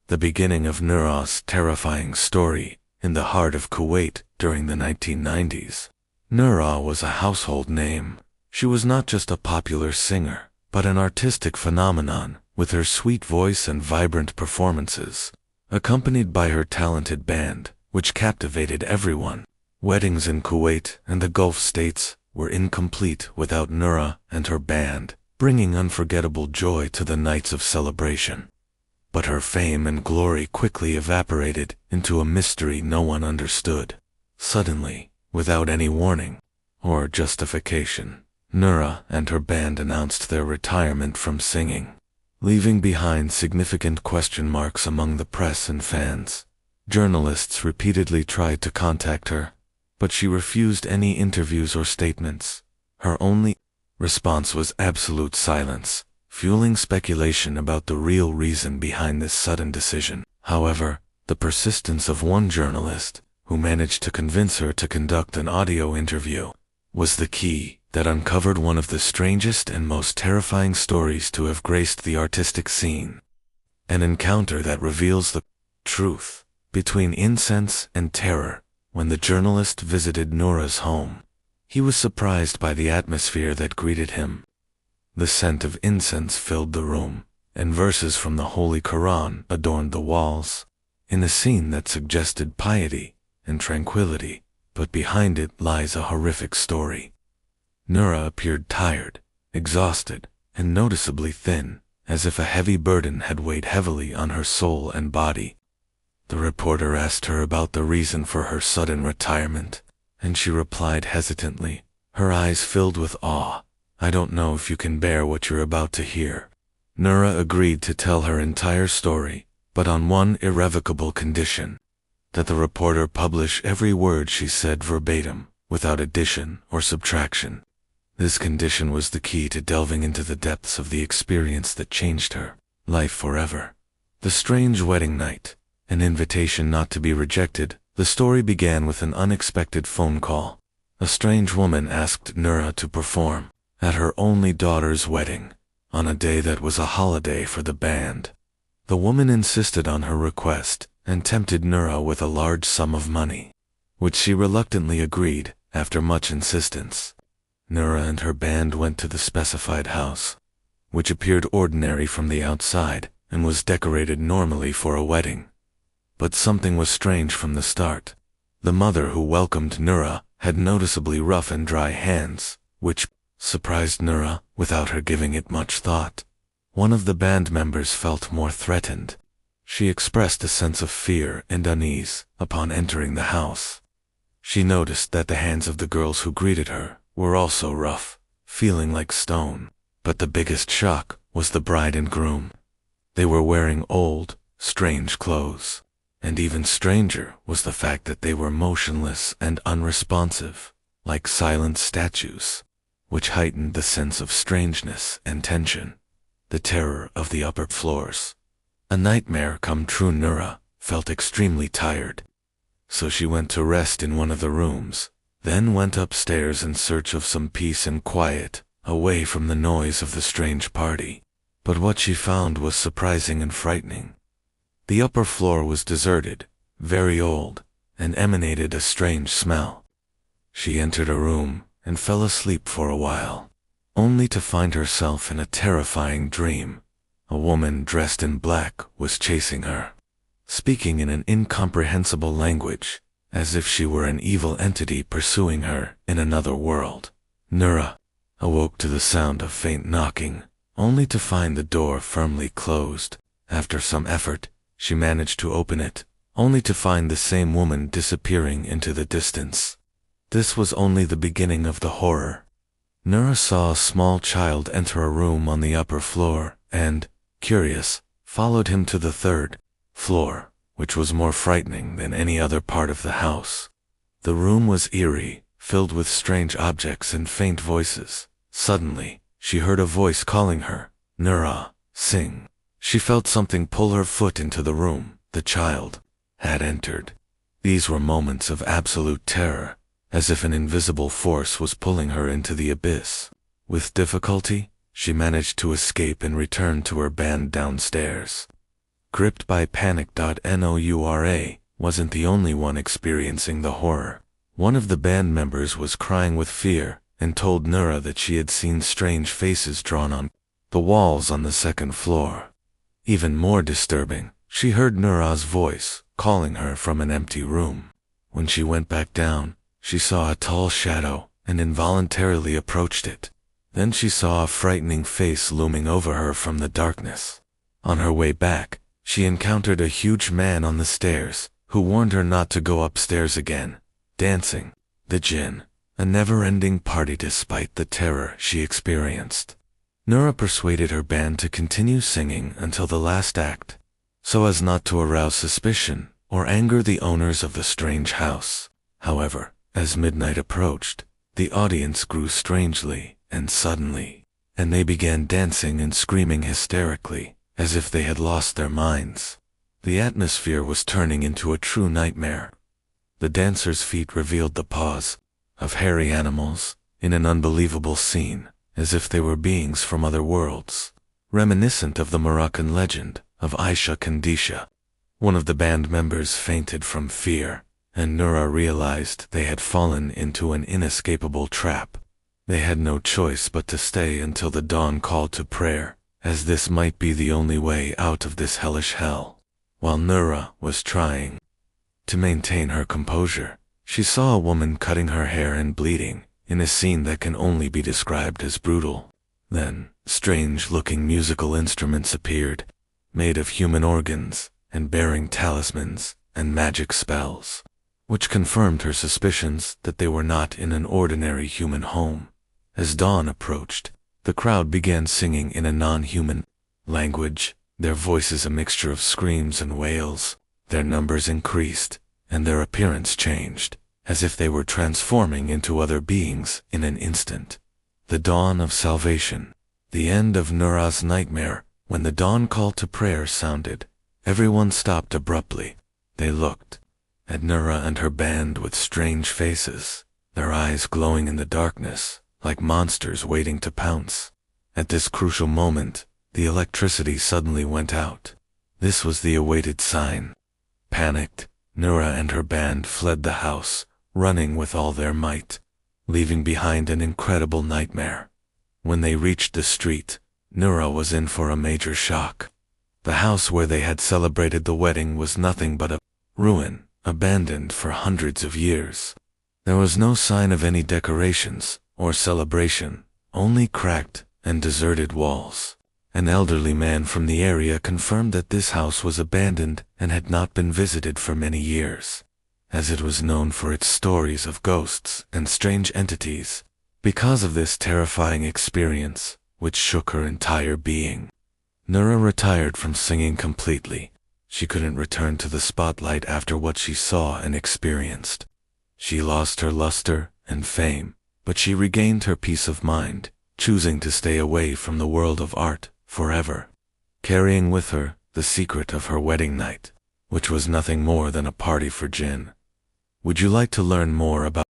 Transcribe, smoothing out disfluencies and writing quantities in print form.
the beginning of Noura's terrifying story in the heart of Kuwait during the 1990s. Noura was a household name. She was not just a popular singer, but an artistic phenomenon with her sweet voice and vibrant performances, accompanied by her talented band, which captivated everyone. Weddings in Kuwait and the Gulf states were incomplete without Noura and her band, bringing unforgettable joy to the nights of celebration. But her fame and glory quickly evaporated into a mystery no one understood. Suddenly, without any warning or justification, Noura and her band announced their retirement from singing, leaving behind significant question marks among the press and fans. Journalists repeatedly tried to contact her, but she refused any interviews or statements. Her only response was absolute silence, fueling speculation about the real reason behind this sudden decision. However, the persistence of one journalist, who managed to convince her to conduct an audio interview, was the key that uncovered one of the strangest and most terrifying stories to have graced the artistic scene. An encounter that reveals the truth between incense and terror. When the journalist visited Noura's home, he was surprised by the atmosphere that greeted him. The scent of incense filled the room, and verses from the Holy Quran adorned the walls, in a scene that suggested piety and tranquility, but behind it lies a horrific story. Noura appeared tired, exhausted, and noticeably thin, as if a heavy burden had weighed heavily on her soul and body. The reporter asked her about the reason for her sudden retirement, and she replied hesitantly, her eyes filled with awe, "I don't know if you can bear what you're about to hear." Noura agreed to tell her entire story, but on one irrevocable condition: that the reporter publish every word she said verbatim, without addition or subtraction. This condition was the key to delving into the depths of the experience that changed her life forever. The strange wedding night, an invitation not to be rejected. The story began with an unexpected phone call. A strange woman asked Noura to perform at her only daughter's wedding, on a day that was a holiday for the band. The woman insisted on her request and tempted Noura with a large sum of money, which she reluctantly agreed after much insistence. Noura and her band went to the specified house, which appeared ordinary from the outside and was decorated normally for a wedding. But something was strange from the start. The mother who welcomed Noura had noticeably rough and dry hands, which surprised Noura without her giving it much thought. One of the band members felt more threatened. She expressed a sense of fear and unease upon entering the house. She noticed that the hands of the girls who greeted her were also rough, feeling like stone. But the biggest shock was the bride and groom. They were wearing old, strange clothes. And even stranger was the fact that they were motionless and unresponsive, like silent statues, which heightened the sense of strangeness and tension. The terror of the upper floors. A nightmare come true. Noura felt extremely tired, so she went to rest in one of the rooms, then went upstairs in search of some peace and quiet, away from the noise of the strange party. But what she found was surprising and frightening. The upper floor was deserted, very old, and emanated a strange smell. She entered a room and fell asleep for a while, only to find herself in a terrifying dream. A woman dressed in black was chasing her, speaking in an incomprehensible language, as if she were an evil entity pursuing her in another world. Noura awoke to the sound of faint knocking, only to find the door firmly closed. After some effort, she managed to open it, only to find the same woman disappearing into the distance. This was only the beginning of the horror. Noura saw a small child enter a room on the upper floor and, curious, followed him to the third floor, which was more frightening than any other part of the house. The room was eerie, filled with strange objects and faint voices. Suddenly, she heard a voice calling her, "Noura, sing." She felt something pull her foot into the room. The child had entered. These were moments of absolute terror, as if an invisible force was pulling her into the abyss. With difficulty, she managed to escape and return to her band downstairs. gripped by panic. Noura wasn't the only one experiencing the horror. One of the band members was crying with fear and told Noura that she had seen strange faces drawn on the walls on the second floor. Even more disturbing, she heard Noura's voice calling her from an empty room. When she went back down, she saw a tall shadow and involuntarily approached it. Then she saw a frightening face looming over her from the darkness. On her way back, she encountered a huge man on the stairs who warned her not to go upstairs again. Dancing, the jinn, a never-ending party despite the terror she experienced. Noura persuaded her band to continue singing until the last act, so as not to arouse suspicion or anger the owners of the strange house. However, as midnight approached, the audience grew strangely and suddenly, and they began dancing and screaming hysterically, as if they had lost their minds. The atmosphere was turning into a true nightmare. The dancers' feet revealed the paws of hairy animals in an unbelievable scene, as if they were beings from other worlds, reminiscent of the Moroccan legend of Aisha Kandisha. One of the band members fainted from fear, and Noura realized they had fallen into an inescapable trap. They had no choice but to stay until the dawn call to prayer, as this might be the only way out of this hellish hell. While Noura was trying to maintain her composure, she saw a woman cutting her hair and bleeding, in a scene that can only be described as brutal. Then, strange-looking musical instruments appeared, made of human organs, and bearing talismans and magic spells, which confirmed her suspicions that they were not in an ordinary human home. As dawn approached, the crowd began singing in a non-human language, their voices a mixture of screams and wails. Their numbers increased, and their appearance changed, as if they were transforming into other beings in an instant. The dawn of salvation. The end of Noura's nightmare. When the dawn call to prayer sounded, everyone stopped abruptly. They looked at Noura and her band with strange faces, their eyes glowing in the darkness, like monsters waiting to pounce. At this crucial moment, the electricity suddenly went out. This was the awaited sign. Panicked, Noura and her band fled the house, running with all their might, leaving behind an incredible nightmare. When they reached the street, Noura was in for a major shock. The house where they had celebrated the wedding was nothing but a ruin, abandoned for hundreds of years. There was no sign of any decorations or celebration, only cracked and deserted walls. An elderly man from the area confirmed that this house was abandoned and had not been visited for many years, as it was known for its stories of ghosts and strange entities. Because of this terrifying experience, which shook her entire being, Noura retired from singing completely. She couldn't return to the spotlight after what she saw and experienced. She lost her luster and fame, but she regained her peace of mind, choosing to stay away from the world of art forever, carrying with her the secret of her wedding night, which was nothing more than a party for jinn. Would you like to learn more about